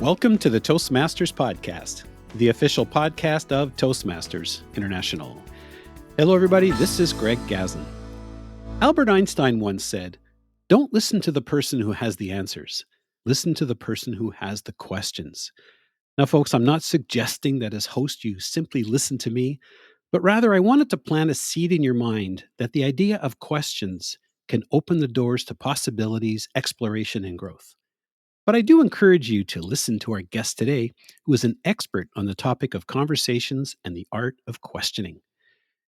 Welcome to the Toastmasters Podcast, the official podcast of Toastmasters International. Hello, everybody. This is Greg Gazin. Albert Einstein once said, "Don't listen to the person who has the answers. Listen to the person who has the questions." Now, folks, I'm not suggesting that as host you simply listen to me, but rather I wanted to plant a seed in your mind that the idea of questions can open the doors to possibilities, exploration, and growth. But I do encourage you to listen to our guest today, who is an expert on the topic of conversations and the art of questioning.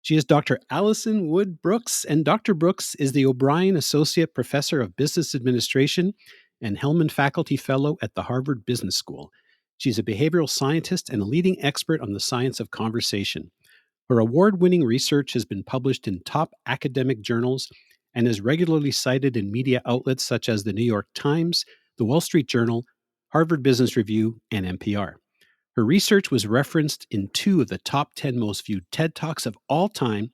She is Dr. Alison Wood Brooks, and Dr. Brooks is the O'Brien Associate Professor of Business Administration and Hellman Faculty Fellow at the Harvard Business School. She's a behavioral scientist and a leading expert on the science of conversation. Her award-winning research has been published in top academic journals and is regularly cited in media outlets such as the New York Times, the Wall Street Journal, Harvard Business Review, and NPR. Her research was referenced in 2 of the top 10 most viewed TED Talks of all time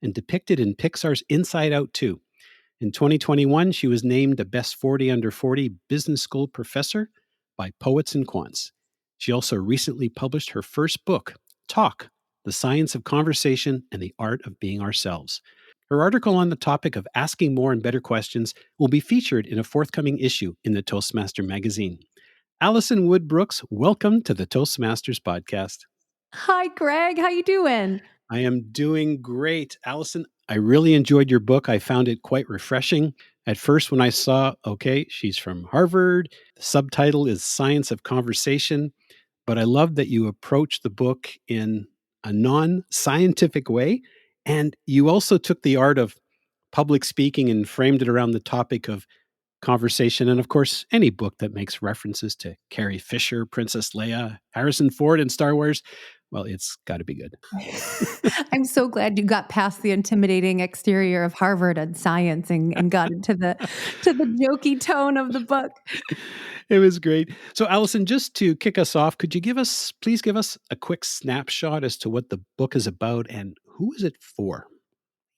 and depicted in Pixar's Inside Out 2. In 2021, she was named a Best 40 Under 40 Business School Professor by Poets and Quants. She also recently published her first book, Talk, The Science of Conversation and the Art of Being Ourselves. Her article on the topic of asking more and better questions will be featured in a forthcoming issue in the Toastmaster magazine. Alison Wood Brooks, welcome to the Toastmasters Podcast. Hi, Greg. How you doing? I am doing great. Alison, I really enjoyed your book. I found it quite refreshing. At first, when I saw, she's from Harvard, the subtitle is Science of Conversation, but I love that you approach the book in a non-scientific way. And you also took the art of public speaking and framed it around the topic of conversation. And of course, any book that makes references to Carrie Fisher, Princess Leia, Harrison Ford, and Star Wars, well, it's got to be good. I'm so glad you got past the intimidating exterior of Harvard and science and got into the jokey tone of the book. It was great. So, Alison, just to kick us off, could you please give us a quick snapshot as to what the book is about and who is it for?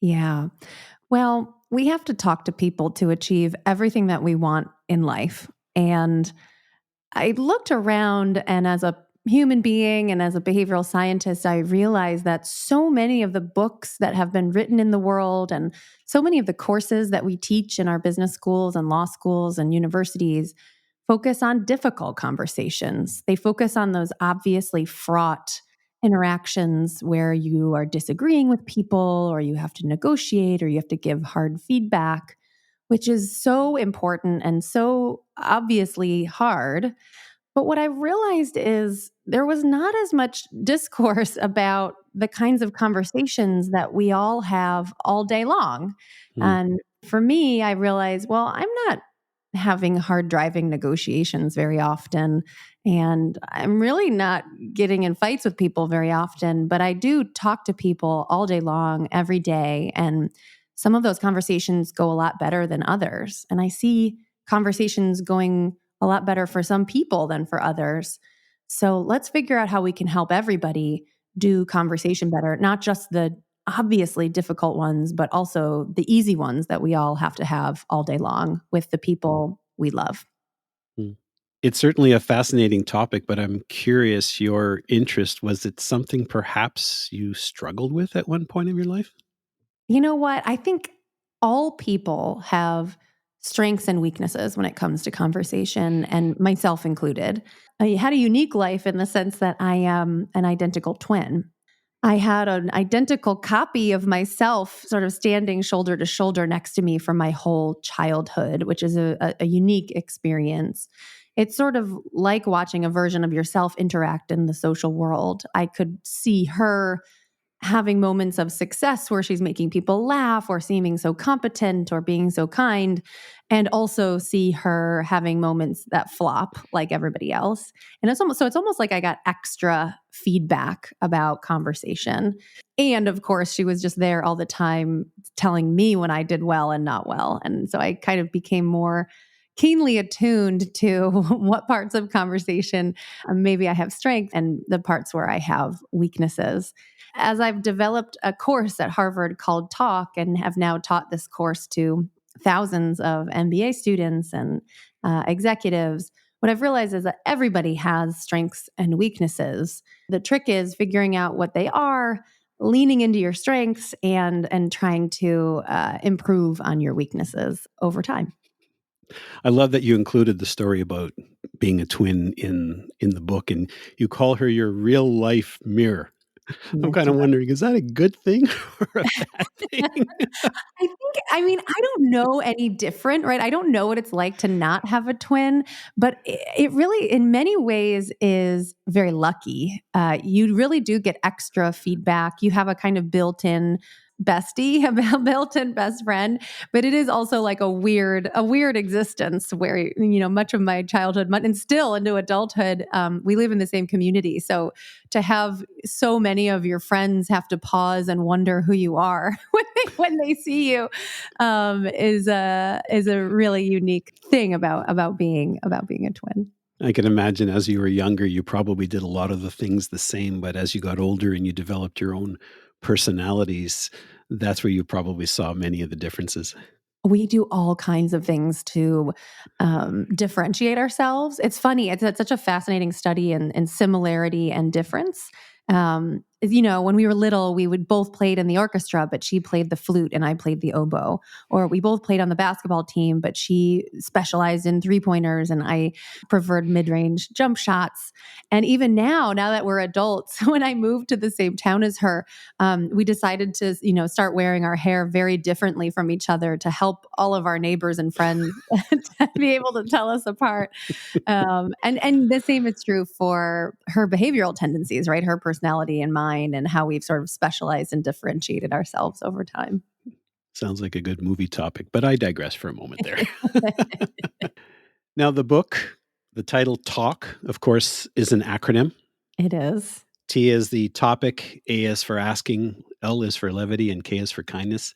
Yeah. Well, we have to talk to people to achieve everything that we want in life. And I looked around, and as a human being and as a behavioral scientist, I realized that so many of the books that have been written in the world and so many of the courses that we teach in our business schools and law schools and universities focus on difficult conversations. They focus on those obviously fraught interactions where you are disagreeing with people, or you have to negotiate, or you have to give hard feedback, which is so important and so obviously hard. But what I realized is there was not as much discourse about the kinds of conversations that we all have all day long. And for me, I realized, well, I'm not having hard driving negotiations very often. And I'm really not getting in fights with people very often, but I do talk to people all day long, every day. And some of those conversations go a lot better than others. And I see conversations going a lot better for some people than for others. So let's figure out how we can help everybody do conversation better, not just the obviously difficult ones, but also the easy ones that we all have to have all day long with the people we love. It's certainly a fascinating topic, but I'm curious, your interest, was it something perhaps you struggled with at one point in your life? You know what? I think all people have strengths and weaknesses when it comes to conversation, and myself included. I had a unique life in the sense that I am an identical twin. I had an identical copy of myself sort of standing shoulder to shoulder next to me for my whole childhood, which is a unique experience. It's sort of like watching a version of yourself interact in the social world. I could see her having moments of success where she's making people laugh or seeming so competent or being so kind, and also see her having moments that flop like everybody else. And it's almost like I got extra feedback about conversation. And of course, she was just there all the time telling me when I did well and not well. And so I kind of became more keenly attuned to what parts of conversation maybe I have strength and the parts where I have weaknesses. As I've developed a course at Harvard called Talk, and have now taught this course to thousands of MBA students and executives, what I've realized is that everybody has strengths and weaknesses. The trick is figuring out what they are, leaning into your strengths, and trying to improve on your weaknesses over time. I love that you included the story about being a twin in the book, and you call her your real life mirror. I'm Yes, kind of wondering, is that a good thing or a bad thing? I don't know any different, right? I don't know what it's like to not have a twin, but it really, in many ways, is very lucky. You really do get extra feedback. You have a kind of built-in bestie, a built-in best friend, but it is also like a weird existence where, much of my childhood and still into adulthood, we live in the same community. So to have so many of your friends have to pause and wonder who you are when they see you is a really unique thing about being a twin. I can imagine as you were younger, you probably did a lot of the things the same, but as you got older and you developed your own personalities, that's where you probably saw many of the differences. We do all kinds of things to differentiate ourselves. It's funny. It's such a fascinating study in similarity and difference. When we were little, we would both played in the orchestra, but she played the flute and I played the oboe. Or we both played on the basketball team, but she specialized in three-pointers and I preferred mid-range jump shots. And even now that we're adults, when I moved to the same town as her, we decided to, start wearing our hair very differently from each other to help all of our neighbors and friends to be able to tell us apart. And the same is true for her behavioral tendencies, right? Her personality and mine, and how we've sort of specialized and differentiated ourselves over time. Sounds like a good movie topic, but I digress for a moment there. Now, the book, the title Talk, of course, is an acronym. It is. T is the topic, A is for asking, L is for levity, and K is for kindness.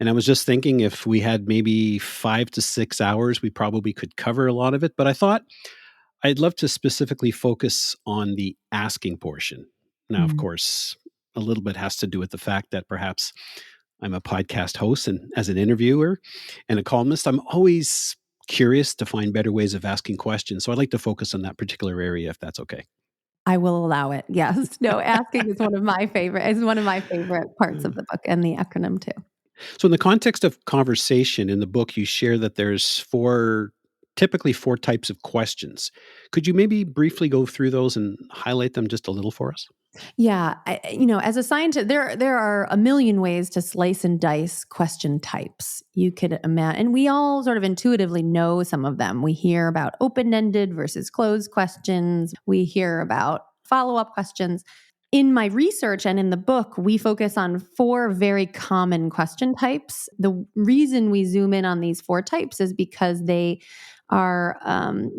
And I was just thinking if we had maybe 5 to 6 hours, we probably could cover a lot of it. But I thought I'd love to specifically focus on the asking portion. Now, of Mm. course, a little bit has to do with the fact that perhaps I'm a podcast host, and as an interviewer and a columnist, I'm always curious to find better ways of asking questions. So I'd like to focus on that particular area, if that's okay. I will allow it. Yes. No, asking is one of my favorite parts of the book and the acronym too. So, in the context of conversation in the book, you share that there's typically four types of questions. Could you maybe briefly go through those and highlight them just a little for us? Yeah, as a scientist, there are a million ways to slice and dice question types. You could imagine, and we all sort of intuitively know some of them. We hear about open-ended versus closed questions. We hear about follow-up questions. In my research and in the book, we focus on four very common question types. The reason we zoom in on these four types is because they are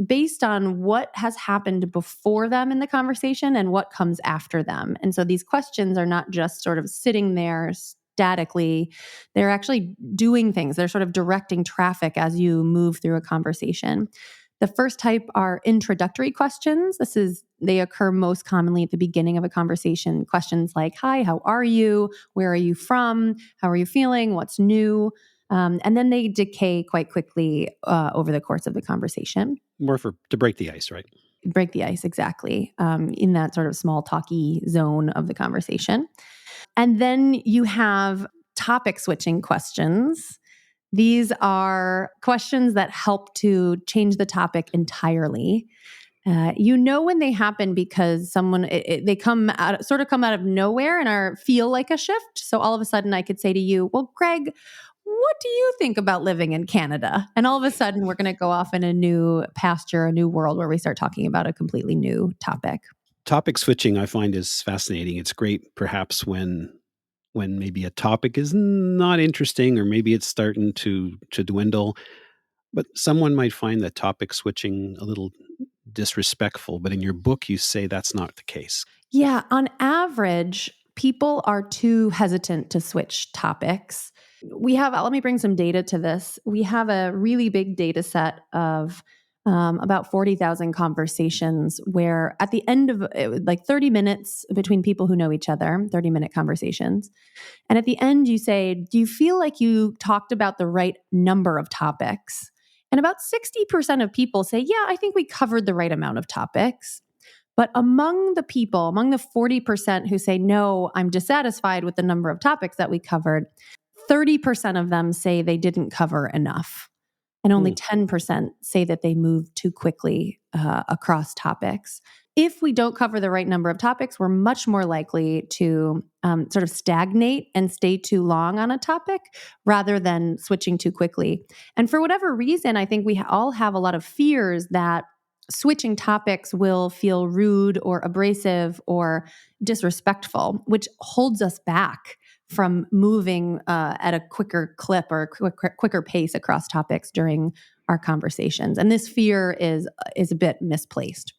based on what has happened before them in the conversation and what comes after them. And so these questions are not just sort of sitting there statically. They're actually doing things. They're sort of directing traffic as you move through a conversation. The first type are introductory questions. They occur most commonly at the beginning of a conversation. Questions like, hi, how are you? Where are you from? How are you feeling? What's new? And then they decay quite quickly over the course of the conversation. More to break the ice, right? Break the ice, exactly, in that sort of small talky zone of the conversation. And then you have topic switching questions. These are questions that help to change the topic entirely. When they happen because they come out of nowhere and feel like a shift. So all of a sudden I could say to you, well, Greg, what do you think about living in Canada? And all of a sudden we're going to go off in a new pasture, a new world where we start talking about a completely new topic. Topic switching I find is fascinating. It's great perhaps when maybe a topic is not interesting or maybe it's starting to dwindle, but someone might find that topic switching a little disrespectful, but in your book you say that's not the case. Yeah, on average, people are too hesitant to switch topics. Let me bring some data to this. We have a really big data set of about 40,000 conversations where at the end of 30 minutes between people who know each other, 30-minute conversations. And at the end you say, do you feel like you talked about the right number of topics? And about 60% of people say, yeah, I think we covered the right amount of topics. But among the 40% who say, no, I'm dissatisfied with the number of topics that we covered, 30% of them say they didn't cover enough. And only 10% say that they moved too quickly across topics. If we don't cover the right number of topics, we're much more likely to sort of stagnate and stay too long on a topic rather than switching too quickly. And for whatever reason, I think we all have a lot of fears that switching topics will feel rude or abrasive or disrespectful, which holds us back from moving at a quicker clip or quicker pace across topics during our conversations. And this fear is a bit misplaced.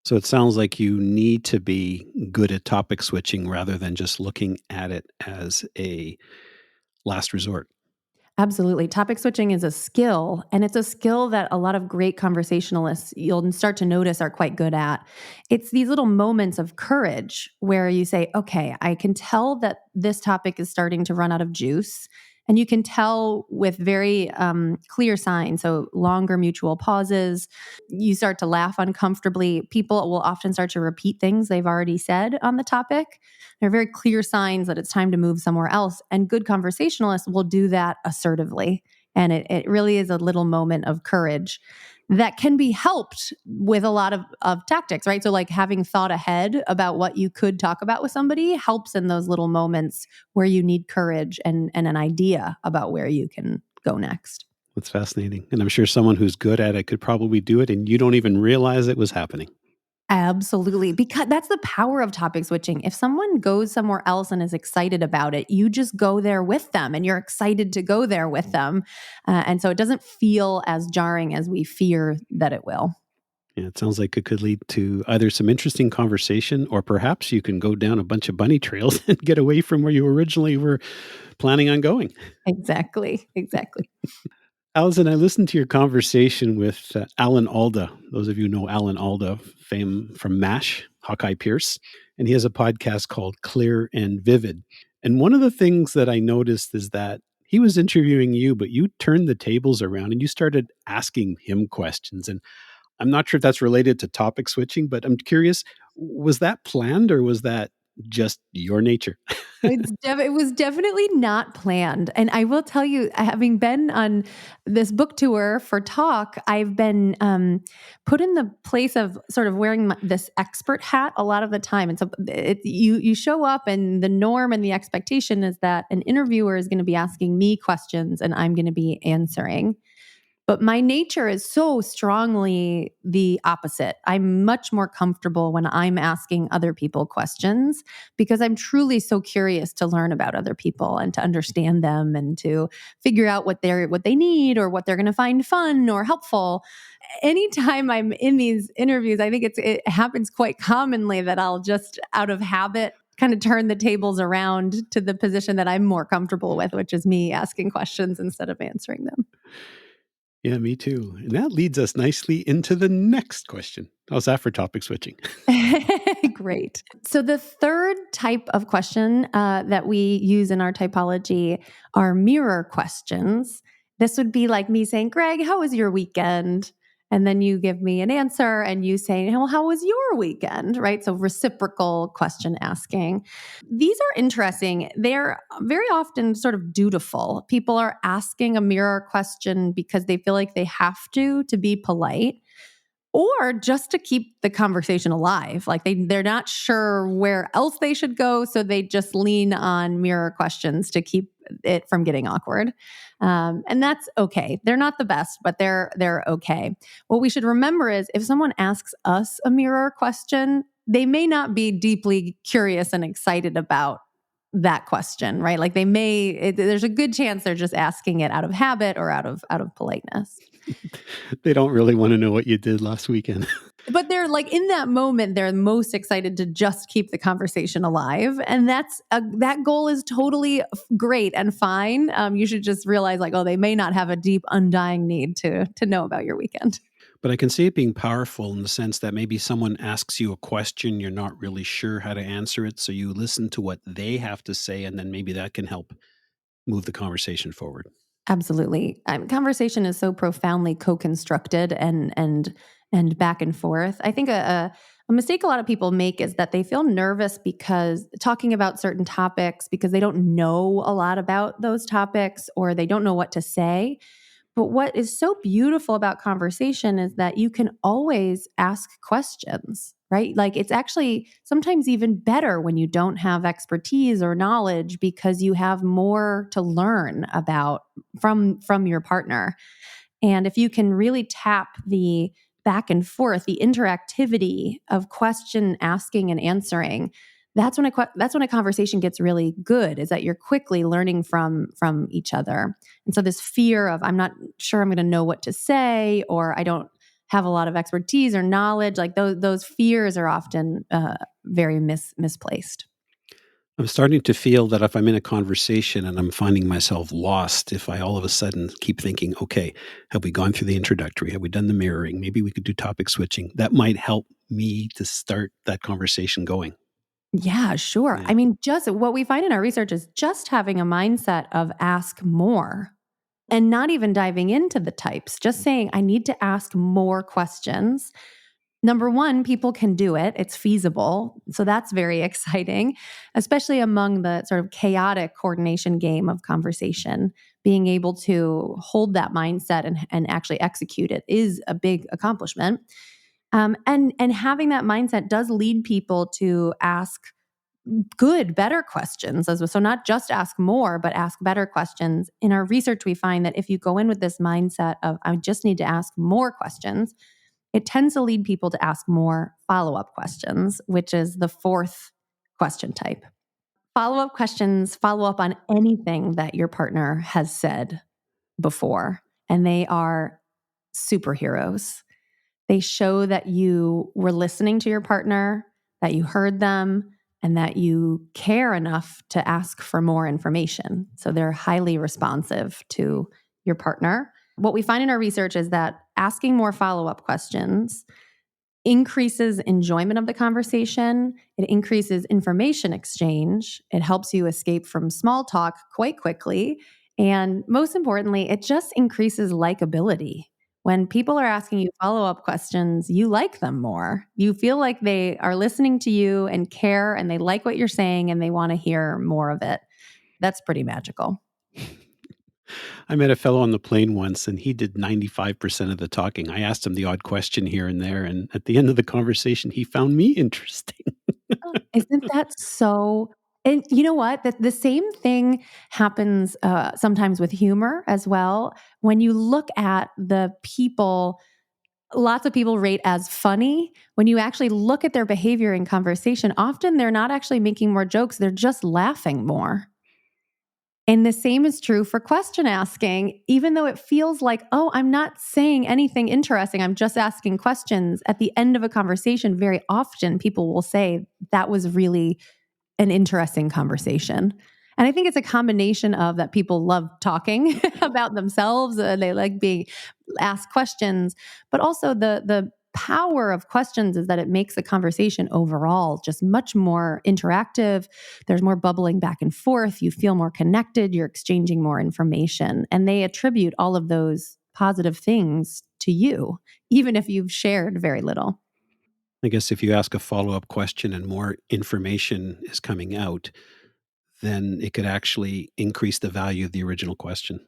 So it sounds like you need to be good at topic switching rather than just looking at it as a last resort. Absolutely. Topic switching is a skill, and it's a skill that a lot of great conversationalists you'll start to notice are quite good at. It's these little moments of courage where you say, okay, I can tell that this topic is starting to run out of juice. And you can tell with very clear signs. So longer mutual pauses. You start to laugh uncomfortably. People will often start to repeat things they've already said on the topic. There are very clear signs that it's time to move somewhere else. And good conversationalists will do that assertively. And it really is a little moment of courage that can be helped with a lot of tactics, right? So like having thought ahead about what you could talk about with somebody helps in those little moments where you need courage and an idea about where you can go next. That's fascinating. And I'm sure someone who's good at it could probably do it and you don't even realize it was happening. Absolutely. Because that's the power of topic switching. If someone goes somewhere else and is excited about it, you just go there with them and you're excited to go there with them. And so it doesn't feel as jarring as we fear that it will. Yeah, it sounds like it could lead to either some interesting conversation or perhaps you can go down a bunch of bunny trails and get away from where you originally were planning on going. Exactly. Alison, I listened to your conversation with Alan Alda. Those of you know Alan Alda, fame from MASH, Hawkeye Pierce, and he has a podcast called Clear and Vivid. And one of the things that I noticed is that he was interviewing you, but you turned the tables around and you started asking him questions. And I'm not sure if that's related to topic switching, but I'm curious, was that planned or was that just your nature? It was definitely not planned. And I will tell you, having been on this book tour for talk, I've been put in the place of sort of wearing this expert hat a lot of the time. And so you show up and the norm and the expectation is that an interviewer is going to be asking me questions and I'm going to be answering. But my nature is so strongly the opposite. I'm much more comfortable when I'm asking other people questions because I'm truly so curious to learn about other people and to understand them and to figure out what they need or what they're going to find fun or helpful. Anytime I'm in these interviews, I think it happens quite commonly that I'll just out of habit kind of turn the tables around to the position that I'm more comfortable with, which is me asking questions instead of answering them. Yeah, me too. And that leads us nicely into the next question. How's that for topic switching? Great. So the third type of question that we use in our typology are mirror questions. This would be like me saying, Greg, how was your weekend? And then you give me an answer and you say, well, how was your weekend? Right? So reciprocal question asking. These are interesting. They're very often sort of dutiful. People are asking a mirror question because they feel like they have to be polite or just to keep the conversation alive. Like they're not sure where else they should go. So they just lean on mirror questions to keep it from getting awkward. And that's okay. They're not the best, but they're okay. What we should remember is if someone asks us a mirror question, they may not be deeply curious and excited about that question, right? Like there's a good chance they're just asking it out of habit or out of politeness. They don't really want to know what you did last weekend. But they're like in that moment, they're most excited to just keep the conversation alive. And that goal is totally great and fine. You should just realize like, oh, they may not have a deep, undying need to know about your weekend. But I can see it being powerful in the sense that maybe someone asks you a question, you're not really sure how to answer it. So you listen to what they have to say, and then maybe that can help move the conversation forward. Absolutely. Conversation is so profoundly co-constructed and back and forth. I think a mistake a lot of people make is that they feel nervous because talking about certain topics because they don't know a lot about those topics or they don't know what to say. But what is so beautiful about conversation is that you can always ask questions, right? Like it's actually sometimes even better when you don't have expertise or knowledge because you have more to learn about from your partner. And if you can really tap the back and forth, the interactivity of question asking and answering, that's when a conversation gets really good. Is that you're quickly learning from each other. And so this fear of I'm not sure I'm going to know what to say, or I don't have a lot of expertise or knowledge, like those fears are often very misplaced. I'm starting to feel that if I'm in a conversation and I'm finding myself lost, if I all of a sudden keep thinking, okay, have we gone through the introductory? Have we done the mirroring? Maybe we could do topic switching. That might help me to start that conversation going. Yeah, sure. Yeah. I mean, just what we find in our research is just having a mindset of ask more and not even diving into the types, just saying, I need to ask more questions. Number one, people can do it. It's feasible. So that's very exciting, especially among the sort of chaotic coordination game of conversation. Being able to hold that mindset and actually execute it is a big accomplishment. And having that mindset does lead people to ask good, better questions. So not just ask more, but ask better questions. In our research, we find that if you go in with this mindset of, I just need to ask more questions, it tends to lead people to ask more follow-up questions, which is the fourth question type. Follow-up questions follow up on anything that your partner has said before, and they are superheroes. They show that you were listening to your partner, that you heard them, and that you care enough to ask for more information. So they're highly responsive to your partner. What we find in our research is that asking more follow-up questions increases enjoyment of the conversation. It increases information exchange. It helps you escape from small talk quite quickly. And most importantly, it just increases likability. When people are asking you follow up questions, you like them more. You feel like they are listening to you and care and they like what you're saying and they want to hear more of it. That's pretty magical. I met a fellow on the plane once and he did 95% of the talking. I asked him the odd question here and there. And at the end of the conversation, he found me interesting. Oh, isn't that so? And you know what? The same thing happens sometimes with humor as well. When you look at the people, lots of people rate as funny. When you actually look at their behavior in conversation, often they're not actually making more jokes, they're just laughing more. And the same is true for question asking, even though it feels like, oh, I'm not saying anything interesting. I'm just asking questions. At the end of a conversation, very often people will say, that was really an interesting conversation. And I think it's a combination of that people love talking about themselves. They like being asked questions, but also the power of questions is that it makes the conversation overall just much more interactive. There's more bubbling back and forth. You feel more connected. You're exchanging more information. And they attribute all of those positive things to you, even if you've shared very little. I guess if you ask a follow-up question and more information is coming out, then it could actually increase the value of the original question.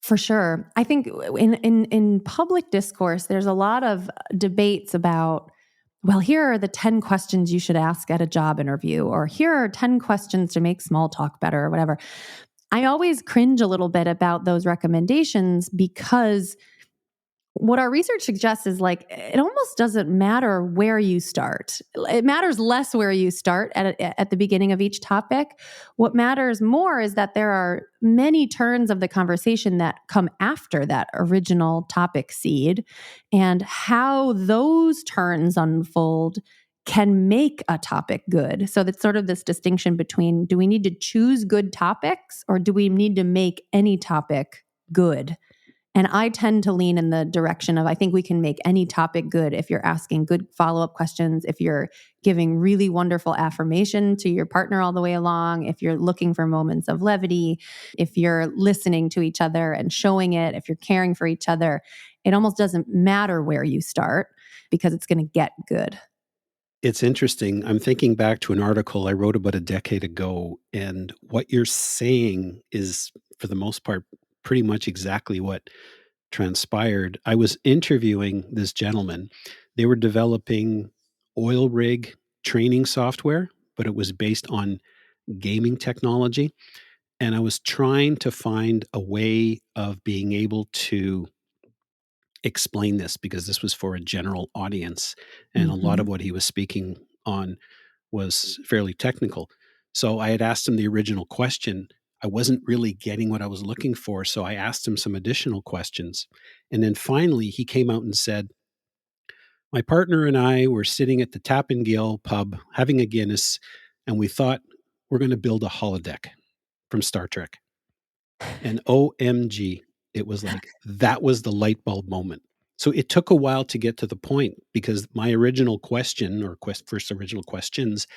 For sure. I think in public discourse, there's a lot of debates about, well, here are the 10 questions you should ask at a job interview, or here are 10 questions to make small talk better, or whatever. I always cringe a little bit about those recommendations because what our research suggests is like, it almost doesn't matter where you start. It matters less where you start at the beginning of each topic. What matters more is that there are many turns of the conversation that come after that original topic seed, and how those turns unfold can make a topic good. So that's sort of this distinction between, do we need to choose good topics or do we need to make any topic good? And I tend to lean in the direction of, I think we can make any topic good if you're asking good follow-up questions, if you're giving really wonderful affirmation to your partner all the way along, if you're looking for moments of levity, if you're listening to each other and showing it, if you're caring for each other. It almost doesn't matter where you start because it's going to get good. It's interesting. I'm thinking back to an article I wrote about a decade ago, and what you're saying is, for the most part, pretty much exactly what transpired. I was interviewing this gentleman. They were developing oil rig training software, but it was based on gaming technology. And I was trying to find a way of being able to explain this because this was for a general audience. And a lot of what he was speaking on was fairly technical. So I had asked him the original question. I wasn't really getting what I was looking for. So I asked him some additional questions. And then finally, he came out and said, my partner and I were sitting at the Tap and Gill pub having a Guinness, and we thought we're going to build a holodeck from Star Trek. And OMG, it was like, that was the light bulb moment. So it took a while to get to the point because my original question or first original questions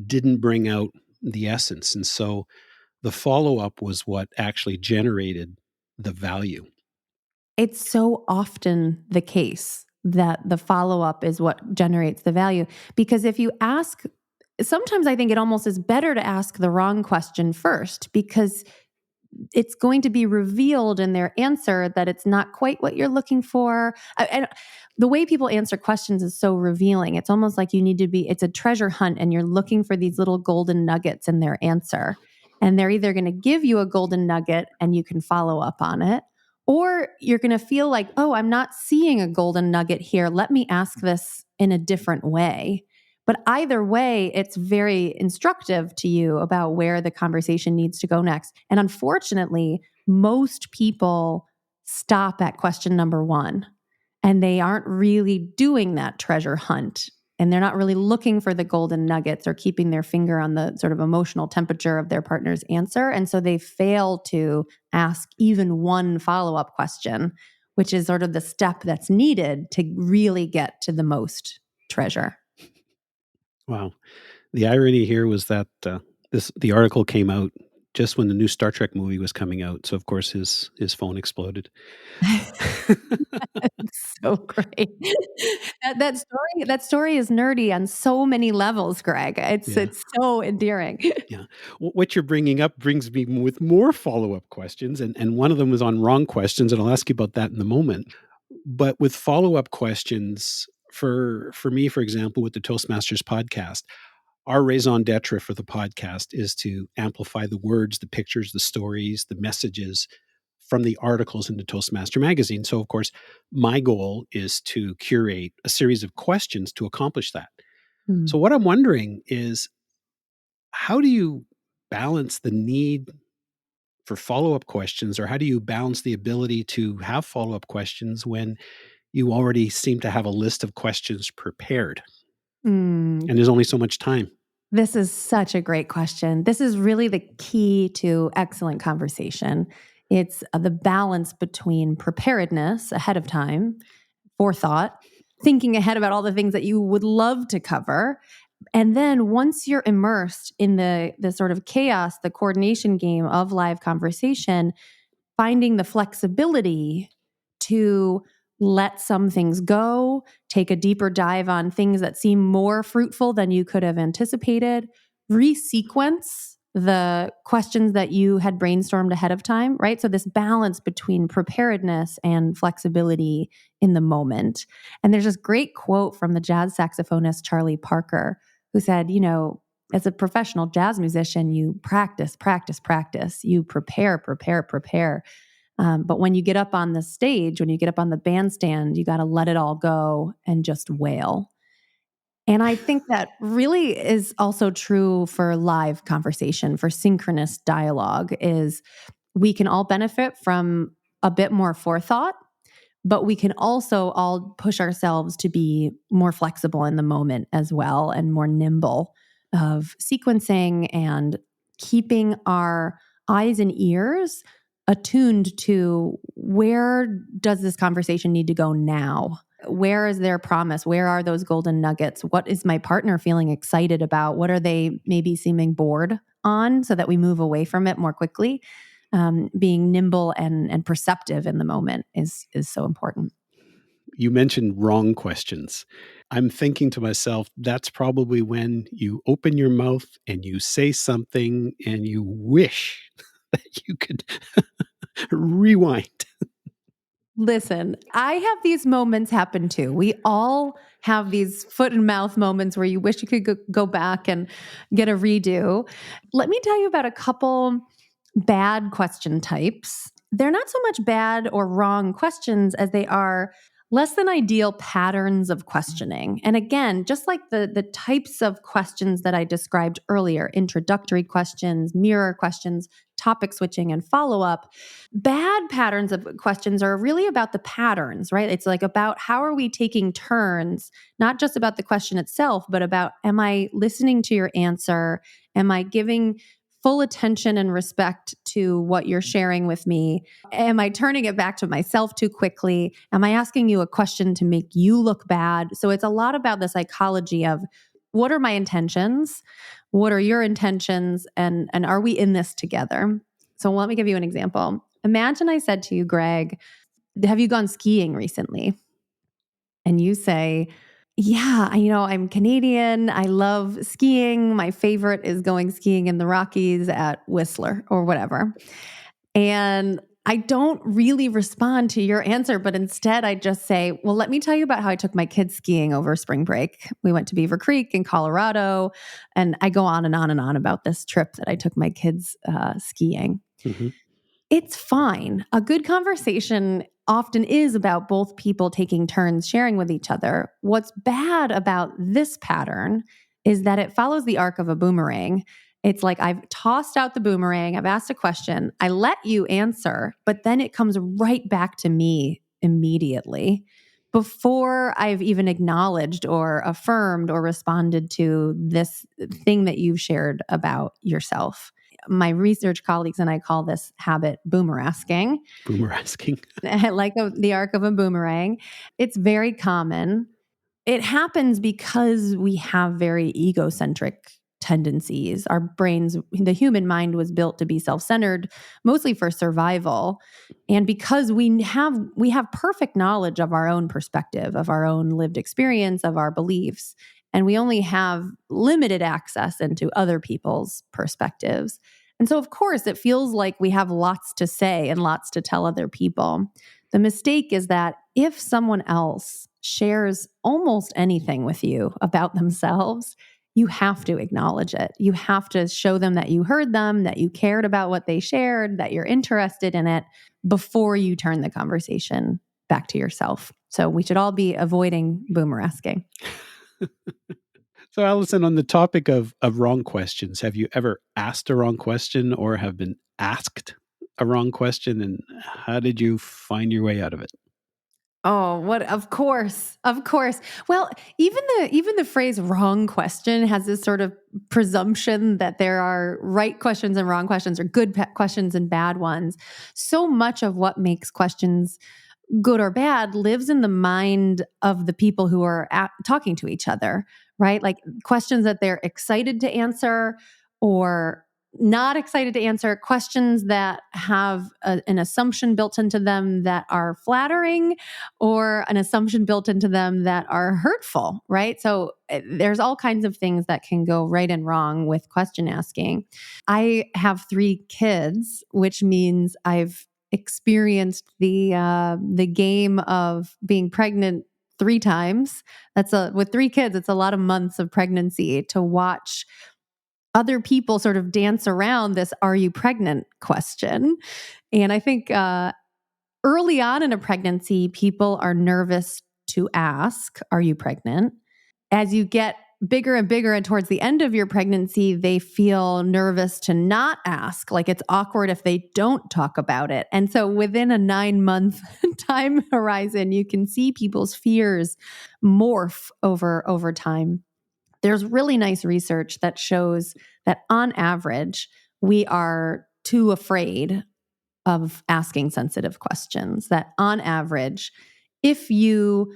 didn't bring out the essence. And so the follow-up was what actually generated the value. It's so often the case that the follow-up is what generates the value. Because if you ask, sometimes I think it almost is better to ask the wrong question first because it's going to be revealed in their answer that it's not quite what you're looking for. And the way people answer questions is so revealing. It's almost like it's a treasure hunt and you're looking for these little golden nuggets in their answer. And they're either going to give you a golden nugget and you can follow up on it, or you're going to feel like, oh, I'm not seeing a golden nugget here. Let me ask this in a different way. But either way, it's very instructive to you about where the conversation needs to go next. And unfortunately, most people stop at question number one, and they aren't really doing that treasure hunt. And they're not really looking for the golden nuggets or keeping their finger on the sort of emotional temperature of their partner's answer. And so they fail to ask even one follow-up question, which is sort of the step that's needed to really get to the most treasure. Wow. The irony here was that the article came out just when the new Star Trek movie was coming out. So of course his phone exploded. It's so great. That story is nerdy on so many levels, Greg. It's so endearing. Yeah. What you're bringing up brings me with more follow-up questions. And one of them was on wrong questions. And I'll ask you about that in a moment. But with follow-up questions, for me, for example, with the Toastmasters podcast, our raison d'etre for the podcast is to amplify the words, the pictures, the stories, the messages from the articles in the Toastmaster magazine. So, of course, my goal is to curate a series of questions to accomplish that. So what I'm wondering is, how do you balance the need for follow-up questions, or how do you balance the ability to have follow-up questions when you already seem to have a list of questions prepared and there's only so much time? This is such a great question. This is really the key to excellent conversation. It's the balance between preparedness ahead of time, forethought, thinking ahead about all the things that you would love to cover. And then once you're immersed in the sort of chaos, the coordination game of live conversation, finding the flexibility to let some things go, take a deeper dive on things that seem more fruitful than you could have anticipated, resequence the questions that you had brainstormed ahead of time, right? So this balance between preparedness and flexibility in the moment. And there's this great quote from the jazz saxophonist Charlie Parker, who said, as a professional jazz musician, you practice, practice, practice. You prepare, prepare, prepare. But when you get up on the stage, when you get up on the bandstand, you got to let it all go and just wail. And I think that really is also true for live conversation, for synchronous dialogue, is we can all benefit from a bit more forethought, but we can also all push ourselves to be more flexible in the moment as well and more nimble of sequencing and keeping our eyes and ears attuned to where does this conversation need to go now? Where is their promise? Where are those golden nuggets? What is my partner feeling excited about? What are they maybe seeming bored on, so that we move away from it more quickly? Being nimble and perceptive in the moment is so important. You mentioned wrong questions. I'm thinking to myself, that's probably when you open your mouth and you say something and you wish that you could rewind. Listen, I have these moments happen too. We all have these foot and mouth moments where you wish you could go back and get a redo. Let me tell you about a couple bad question types. They're not so much bad or wrong questions as they are less than ideal patterns of questioning. And again, just like the types of questions that I described earlier, introductory questions, mirror questions, topic switching, and follow-up, bad patterns of questions are really about the patterns, right? It's like about how are we taking turns, not just about the question itself, but about, am I listening to your answer? Am I giving full attention and respect to what you're sharing with me? Am I turning it back to myself too quickly? Am I asking you a question to make you look bad? So it's a lot about the psychology of, what are my intentions? What are your intentions? And are we in this together? So let me give you an example. Imagine I said to you, Greg, have you gone skiing recently? And you say, yeah, I'm Canadian. I love skiing. My favorite is going skiing in the Rockies at Whistler or whatever. And I don't really respond to your answer, but instead I just say, well, let me tell you about how I took my kids skiing over spring break. We went to Beaver Creek in Colorado, and I go on and on and on about this trip that I took my kids skiing. Mm-hmm. It's fine. A good conversation often is about both people taking turns sharing with each other. What's bad about this pattern is that it follows the arc of a boomerang. It's like, I've tossed out the boomerang, I've asked a question, I let you answer, but then it comes right back to me immediately before I've even acknowledged or affirmed or responded to this thing that you've shared about yourself. My research colleagues and I call this habit boomerasking. Boomerasking. Like the arc of a boomerang. It's very common. It happens because we have very egocentric tendencies. Our brains, the human mind was built to be self-centered, mostly for survival. And because we have perfect knowledge of our own perspective, of our own lived experience, of our beliefs, and we only have limited access into other people's perspectives. And so, of course, it feels like we have lots to say and lots to tell other people. The mistake is that if someone else shares almost anything with you about themselves, you have to acknowledge it. You have to show them that you heard them, that you cared about what they shared, that you're interested in it before you turn the conversation back to yourself. So we should all be avoiding boomerasking. So, Alison, on the topic of wrong questions, have you ever asked a wrong question or have been asked a wrong question? And how did you find your way out of it? Oh, what? Of course. Well, even the phrase wrong question has this sort of presumption that there are right questions and wrong questions, or good questions and bad ones. So much of what makes questions good or bad lives in the mind of the people who are talking to each other, right? Like questions that they're excited to answer or not excited to answer, questions that have an assumption built into them that are flattering, or an assumption built into them that are hurtful, right? So there's all kinds of things that can go right and wrong with question asking. I have 3 kids, which means I've experienced the game of being pregnant 3 times. With 3 kids, it's a lot of months of pregnancy to watch other people sort of dance around this "are you pregnant?" question. And I think early on in a pregnancy, people are nervous to ask, "Are you pregnant?" As you get bigger and bigger and towards the end of your pregnancy, they feel nervous to not ask. Like it's awkward if they don't talk about it. And so within a 9-month time horizon, you can see people's fears morph over time. There's really nice research that shows that on average, we are too afraid of asking sensitive questions. That on average, if you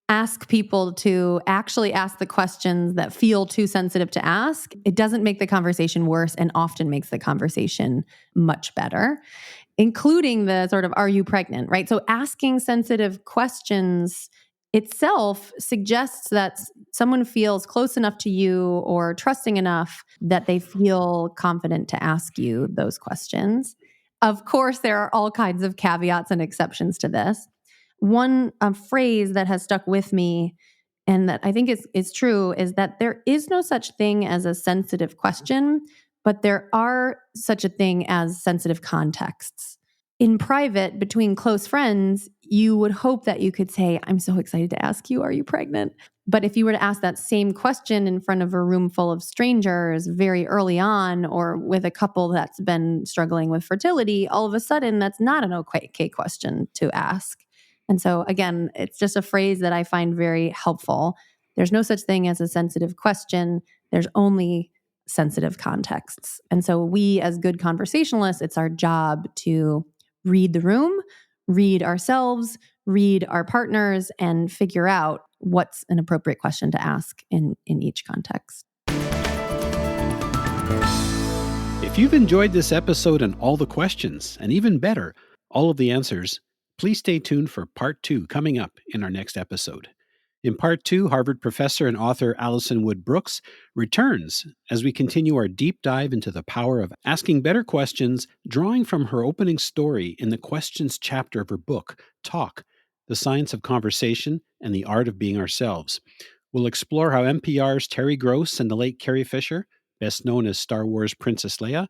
ask people to actually ask the questions that feel too sensitive to ask, it doesn't make the conversation worse and often makes the conversation much better, including the sort of, are you pregnant, right? So asking sensitive questions itself suggests that someone feels close enough to you or trusting enough that they feel confident to ask you those questions. Of course, there are all kinds of caveats and exceptions to this. One phrase that has stuck with me and that I think is true is that there is no such thing as a sensitive question, but there are such a thing as sensitive contexts. In private, between close friends, you would hope that you could say, I'm so excited to ask you, are you pregnant? But if you were to ask that same question in front of a room full of strangers very early on, or with a couple that's been struggling with fertility, all of a sudden, that's not an okay question to ask. And so again, it's just a phrase that I find very helpful. There's no such thing as a sensitive question. There's only sensitive contexts. And so we, as good conversationalists, it's our job to read the room, read ourselves, read our partners, and figure out what's an appropriate question to ask in each context. If you've enjoyed this episode and all the questions, and even better, all of the answers, please stay tuned for part 2 coming up in our next episode. In part 2, Harvard professor and author Alison Wood Brooks returns as we continue our deep dive into the power of asking better questions, drawing from her opening story in the questions chapter of her book, Talk, The Science of Conversation and the Art of Being Ourselves. We'll explore how NPR's Terry Gross and the late Carrie Fisher, best known as Star Wars Princess Leia,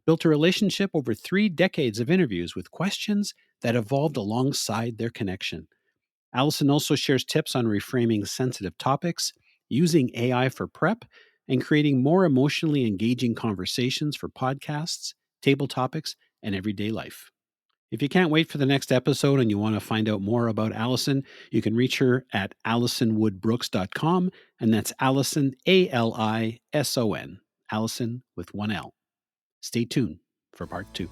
built a relationship over 3 decades of interviews with questions that evolved alongside their connection. Alison also shares tips on reframing sensitive topics, using AI for prep, and creating more emotionally engaging conversations for podcasts, table topics, and everyday life. If you can't wait for the next episode and you want to find out more about Alison, you can reach her at AlisonWoodBrooks.com, and that's Alison, Alison, Alison with one L. Stay tuned for part 2.